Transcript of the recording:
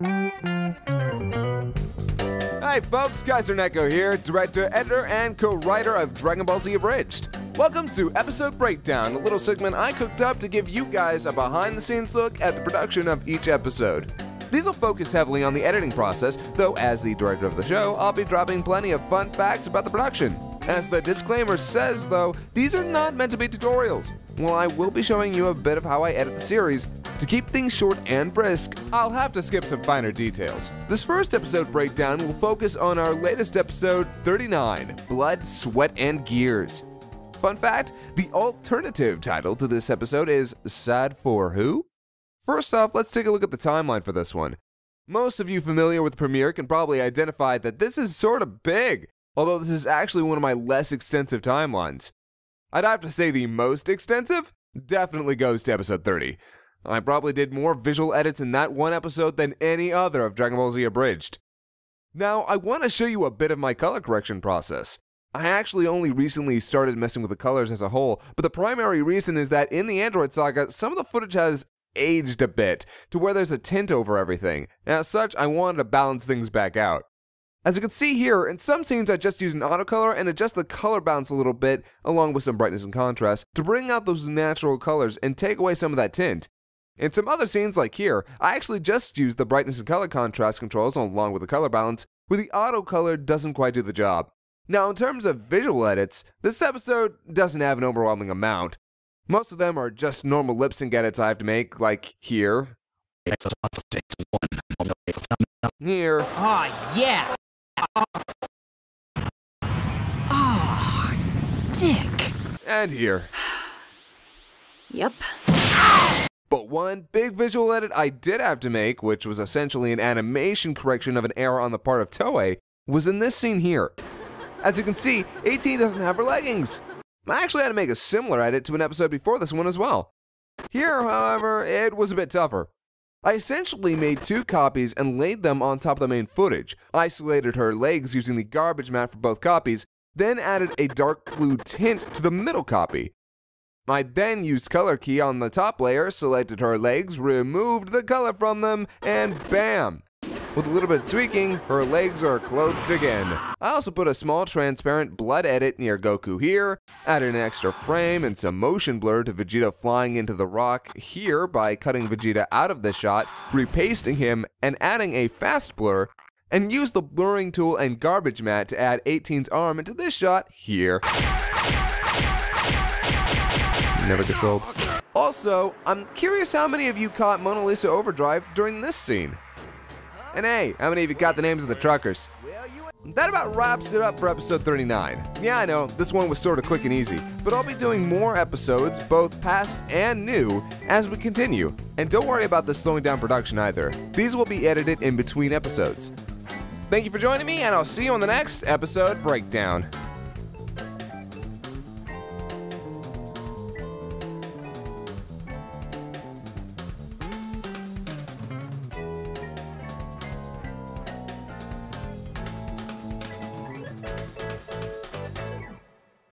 Hi folks, Kaiserneko here, director, editor, and co-writer of Dragonballs Z Abridged. Welcome to Episode Breakdown, a little segment I cooked up to give you guys a behind-the-scenes look at the production of each episode. These will focus heavily on the editing process, though as the director of the show, I'll be dropping plenty of fun facts about the production. As the disclaimer says though, these are not meant to be tutorials. While I will be showing you a bit of how I edit the series, to keep things short and brisk, I'll have to skip some finer details. This first episode breakdown will focus on our latest episode 39, Blood, Sweat, and Gears. Fun fact, the alternative title to this episode is Sad for Who? First off, let's take a look at the timeline for this one. Most of you familiar with Premiere can probably identify that this is sort of big, although this is actually one of my less extensive timelines. I'd have to say the most extensive definitely goes to episode 30. I probably did more visual edits in that one episode than any other of Dragonballs Z Abridged. Now, I want to show you a bit of my color correction process. I actually only recently started messing with the colors as a whole, but the primary reason is that in the Android saga, some of the footage has aged a bit, to where there's a tint over everything, and as such, I wanted to balance things back out. As you can see here, in some scenes I just use an autocolor and adjust the color balance a little bit, along with some brightness and contrast, to bring out those natural colors and take away some of that tint. In some other scenes, like here, I actually just use the brightness and color contrast controls along with the color balance, where the auto color doesn't quite do the job. Now, in terms of visual edits, this episode doesn't have an overwhelming amount. Most of them are just normal lip sync edits I have to make, like here. Here. Aw, yeah! Oh, dick! And here. Yep. But one big visual edit I did have to make, which was essentially an animation correction of an error on the part of Toei, was in this scene here. As you can see, 18 doesn't have her leggings. I actually had to make a similar edit to an episode before this one as well. Here, however, it was a bit tougher. I essentially made two copies and laid them on top of the main footage, isolated her legs using the garbage matte for both copies, then added a dark blue tint to the middle copy. I then used color key on the top layer, selected her legs, removed the color from them, and bam! With a little bit of tweaking, her legs are clothed again. I also put a small transparent blood edit near Goku here, added an extra frame and some motion blur to Vegeta flying into the rock here by cutting Vegeta out of the shot, repasting him, and adding a fast blur, and used the blurring tool and garbage matte to add 18's arm into this shot here. Never gets old. Also, I'm curious how many of you caught Mona Lisa Overdrive during this scene. And hey, how many of you got the names of the truckers? That about wraps it up for episode 39. Yeah, I know, this one was sort of quick and easy, but I'll be doing more episodes, both past and new, as we continue. And don't worry about the slowing down production either. These will be edited in between episodes. Thank you for joining me, and I'll see you on the next episode breakdown.